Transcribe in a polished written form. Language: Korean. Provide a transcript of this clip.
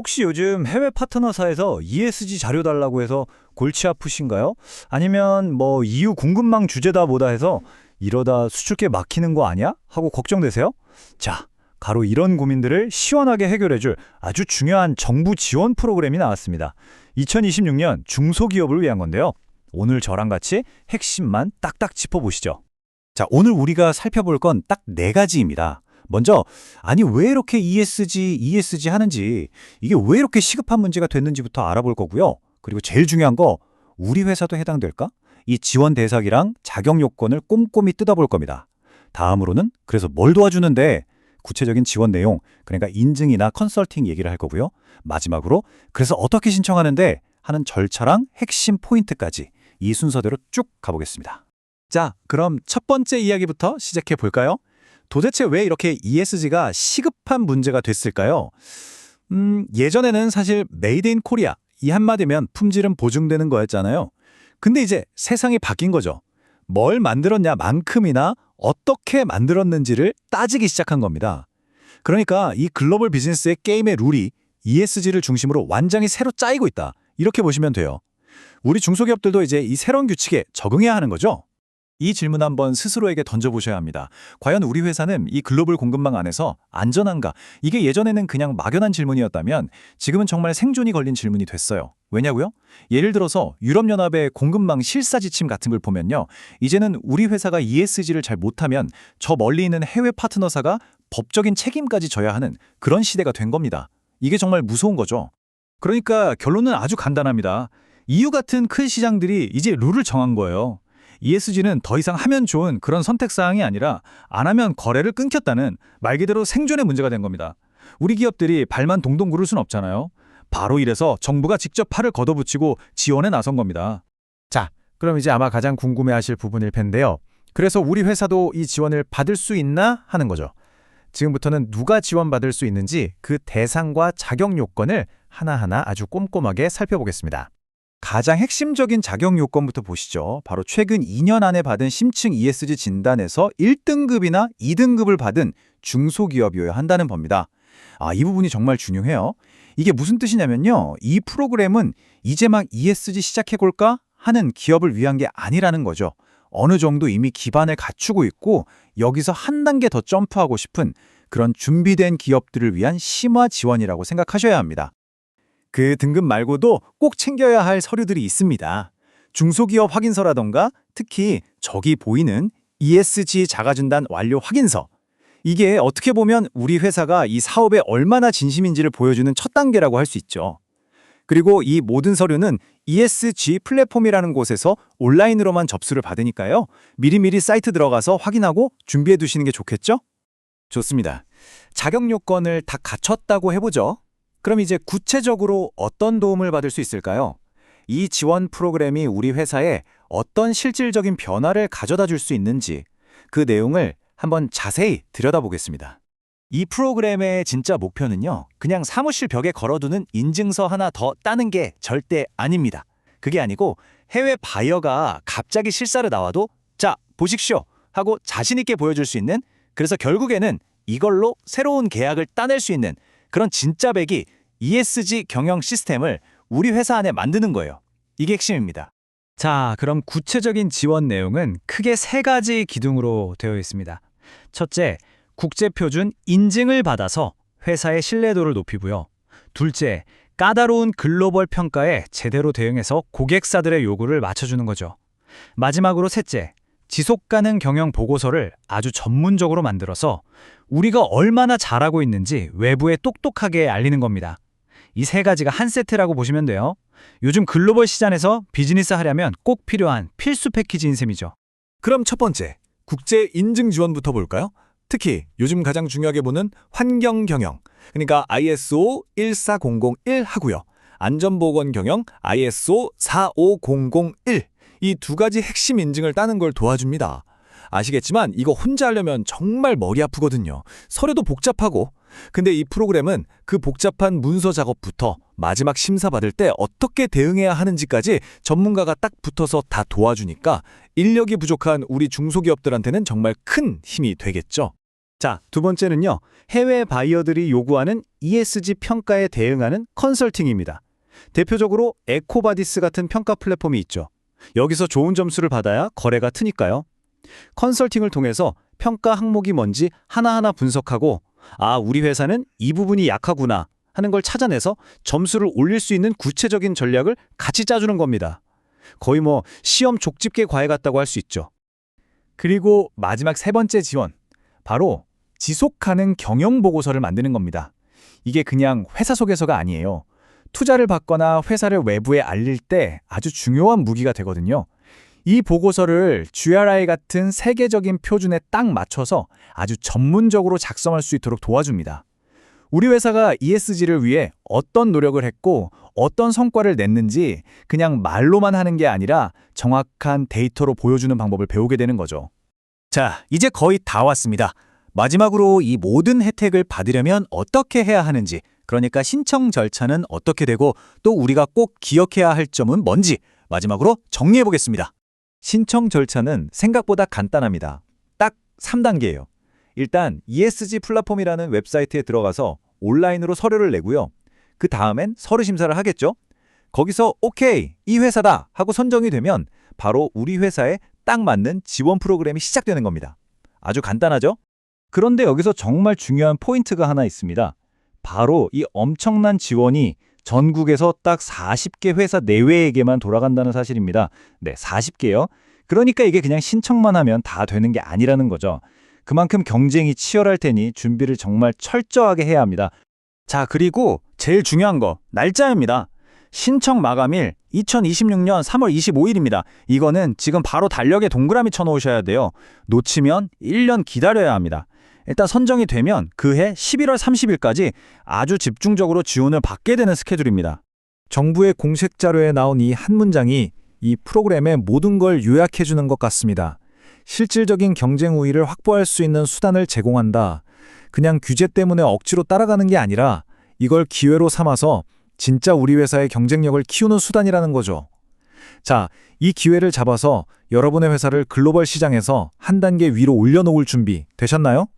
혹시 요즘 해외 파트너사에서 ESG 자료 달라고 해서 골치 아프신가요? 아니면 뭐 EU 공급망 주제다 뭐다 해서 이러다 수출계 막히는 거 아니야? 하고 걱정되세요? 자, 가로 이런 고민들을 시원하게 해결해줄 아주 중요한 정부 지원 프로그램이 나왔습니다. 2026년 중소기업을 위한 건데요. 오늘 저랑 같이 핵심만 딱딱 짚어보시죠. 자, 오늘 우리가 살펴볼 건 딱 네 가지입니다. 먼저, 아니 왜 이렇게 ESG 하는지, 이게 왜 이렇게 시급한 문제가 됐는지부터 알아볼 거고요. 그리고 제일 중요한 거, 우리 회사도 해당될까? 이 지원 대상이랑 자격 요건을 꼼꼼히 뜯어볼 겁니다. 다음으로는 그래서 뭘 도와주는데, 구체적인 지원 내용, 그러니까 인증이나 컨설팅 얘기를 할 거고요. 마지막으로, 그래서 어떻게 신청하는데 하는 절차랑 핵심 포인트까지 이 순서대로 쭉 가보겠습니다. 자, 그럼 첫 번째 이야기부터 시작해 볼까요? 도대체 왜 이렇게 ESG가 시급한 문제가 됐을까요? 예전에는 사실 메이드 인 코리아 이 한마디면 품질은 보증되는 거였잖아요. 근데 이제 세상이 바뀐 거죠. 뭘 만들었냐만큼이나 어떻게 만들었는지를 따지기 시작한 겁니다. 그러니까 이 글로벌 비즈니스의 게임의 룰이 ESG를 중심으로 완전히 새로 짜이고 있다. 이렇게 보시면 돼요. 우리 중소기업들도 이제 이 새로운 규칙에 적응해야 하는 거죠. 이 질문 한번 스스로에게 던져보셔야 합니다. 과연 우리 회사는 이 글로벌 공급망 안에서 안전한가? 이게 예전에는 그냥 막연한 질문이었다면 지금은 정말 생존이 걸린 질문이 됐어요. 왜냐고요? 예를 들어서 유럽연합의 공급망 실사지침 같은 걸 보면요. 이제는 우리 회사가 ESG를 잘 못하면 저 멀리 있는 해외 파트너사가 법적인 책임까지 져야 하는 그런 시대가 된 겁니다. 이게 정말 무서운 거죠. 그러니까 결론은 아주 간단합니다. EU 같은 큰 시장들이 이제 룰을 정한 거예요. ESG는 더 이상 하면 좋은 그런 선택사항이 아니라 안 하면 거래를 끊겼다는 말 그대로 생존의 문제가 된 겁니다. 우리 기업들이 발만 동동 구를 순 없잖아요. 바로 이래서 정부가 직접 팔을 걷어붙이고 지원에 나선 겁니다. 자, 그럼 이제 아마 가장 궁금해하실 부분일 텐데요. 그래서 우리 회사도 이 지원을 받을 수 있나 하는 거죠. 지금부터는 누가 지원받을 수 있는지 그 대상과 자격 요건을 하나하나 아주 꼼꼼하게 살펴보겠습니다. 가장 핵심적인 자격 요건부터 보시죠. 바로 최근 2년 안에 받은 심층 ESG 진단에서 1등급이나 2등급을 받은 중소기업이어야 한다는 겁니다. 이 부분이 정말 중요해요. 이게 무슨 뜻이냐면요. 이 프로그램은 이제 막 ESG 시작해볼까 하는 기업을 위한 게 아니라는 거죠. 어느 정도 이미 기반을 갖추고 있고 여기서 한 단계 더 점프하고 싶은 그런 준비된 기업들을 위한 심화 지원이라고 생각하셔야 합니다. 그 등급 말고도 꼭 챙겨야 할 서류들이 있습니다. 중소기업 확인서라던가 특히 저기 보이는 ESG 자가진단 완료 확인서. 이게 어떻게 보면 우리 회사가 이 사업에 얼마나 진심인지를 보여주는 첫 단계라고 할 수 있죠. 그리고 이 모든 서류는 ESG 플랫폼이라는 곳에서 온라인으로만 접수를 받으니까요. 미리미리 사이트 들어가서 확인하고 준비해 두시는 게 좋겠죠? 좋습니다. 자격 요건을 다 갖췄다고 해보죠. 그럼 이제 구체적으로 어떤 도움을 받을 수 있을까요? 이 지원 프로그램이 우리 회사에 어떤 실질적인 변화를 가져다 줄 수 있는지 그 내용을 한번 자세히 들여다보겠습니다. 이 프로그램의 진짜 목표는요. 그냥 사무실 벽에 걸어두는 인증서 하나 더 따는 게 절대 아닙니다. 그게 아니고 해외 바이어가 갑자기 실사로 나와도 자, 보십시오 하고 자신 있게 보여줄 수 있는 그래서 결국에는 이걸로 새로운 계약을 따낼 수 있는 그런 진짜 백이 ESG 경영 시스템을 우리 회사 안에 만드는 거예요. 이게 핵심입니다. 자, 그럼 구체적인 지원 내용은 크게 세 가지 기둥으로 되어 있습니다. 첫째, 국제표준 인증을 받아서 회사의 신뢰도를 높이고요. 둘째, 까다로운 글로벌 평가에 제대로 대응해서 고객사들의 요구를 맞춰주는 거죠. 마지막으로 셋째, 지속가능 경영 보고서를 아주 전문적으로 만들어서 우리가 얼마나 잘하고 있는지 외부에 똑똑하게 알리는 겁니다. 이 세 가지가 한 세트라고 보시면 돼요. 요즘 글로벌 시장에서 비즈니스 하려면 꼭 필요한 필수 패키지인 셈이죠. 그럼 첫 번째, 국제 인증 지원부터 볼까요? 특히 요즘 가장 중요하게 보는 환경 경영, 그러니까 ISO 14001 하고요. 안전보건 경영 ISO 45001. 이 두 가지 핵심 인증을 따는 걸 도와줍니다. 아시겠지만 이거 혼자 하려면 정말 머리 아프거든요. 서류도 복잡하고. 근데 이 프로그램은 그 복잡한 문서 작업부터 마지막 심사받을 때 어떻게 대응해야 하는지까지 전문가가 딱 붙어서 다 도와주니까 인력이 부족한 우리 중소기업들한테는 정말 큰 힘이 되겠죠. 자, 두 번째는요. 해외 바이어들이 요구하는 ESG 평가에 대응하는 컨설팅입니다. 대표적으로 에코바디스 같은 평가 플랫폼이 있죠. 여기서 좋은 점수를 받아야 거래가 트니까요. 컨설팅을 통해서 평가 항목이 뭔지 하나하나 분석하고 우리 회사는 이 부분이 약하구나 하는 걸 찾아내서 점수를 올릴 수 있는 구체적인 전략을 같이 짜주는 겁니다. 거의 시험 족집게 과외 같다고 할 수 있죠. 그리고 마지막 세 번째 지원, 바로 지속 가능 경영 보고서를 만드는 겁니다. 이게 그냥 회사 소개서가 아니에요. 투자를 받거나 회사를 외부에 알릴 때 아주 중요한 무기가 되거든요. 이 보고서를 GRI 같은 세계적인 표준에 딱 맞춰서 아주 전문적으로 작성할 수 있도록 도와줍니다. 우리 회사가 ESG를 위해 어떤 노력을 했고 어떤 성과를 냈는지 그냥 말로만 하는 게 아니라 정확한 데이터로 보여주는 방법을 배우게 되는 거죠. 자, 이제 거의 다 왔습니다. 마지막으로 이 모든 혜택을 받으려면 어떻게 해야 하는지, 그러니까 신청 절차는 어떻게 되고 또 우리가 꼭 기억해야 할 점은 뭔지 마지막으로 정리해 보겠습니다. 신청 절차는 생각보다 간단합니다. 딱 3단계예요. 일단 ESG 플랫폼이라는 웹사이트에 들어가서 온라인으로 서류를 내고요. 그 다음엔 서류 심사를 하겠죠. 거기서 오케이, 이 회사다 하고 선정이 되면 바로 우리 회사에 딱 맞는 지원 프로그램이 시작되는 겁니다. 아주 간단하죠? 그런데 여기서 정말 중요한 포인트가 하나 있습니다. 바로 이 엄청난 지원이 전국에서 딱 40개 회사 내외에게만 돌아간다는 사실입니다. 네, 40개요. 그러니까 이게 그냥 신청만 하면 다 되는 게 아니라는 거죠. 그만큼 경쟁이 치열할 테니 준비를 정말 철저하게 해야 합니다. 자, 그리고 제일 중요한 거, 날짜입니다. 신청 마감일 2026년 3월 25일입니다. 이거는 지금 바로 달력에 동그라미 쳐놓으셔야 돼요. 놓치면 1년 기다려야 합니다. 일단 선정이 되면 그해 11월 30일까지 아주 집중적으로 지원을 받게 되는 스케줄입니다. 정부의 공식 자료에 나온 이 한 문장이 이 프로그램의 모든 걸 요약해 주는 것 같습니다. 실질적인 경쟁 우위를 확보할 수 있는 수단을 제공한다. 그냥 규제 때문에 억지로 따라가는 게 아니라 이걸 기회로 삼아서 진짜 우리 회사의 경쟁력을 키우는 수단이라는 거죠. 자, 이 기회를 잡아서 여러분의 회사를 글로벌 시장에서 한 단계 위로 올려놓을 준비 되셨나요?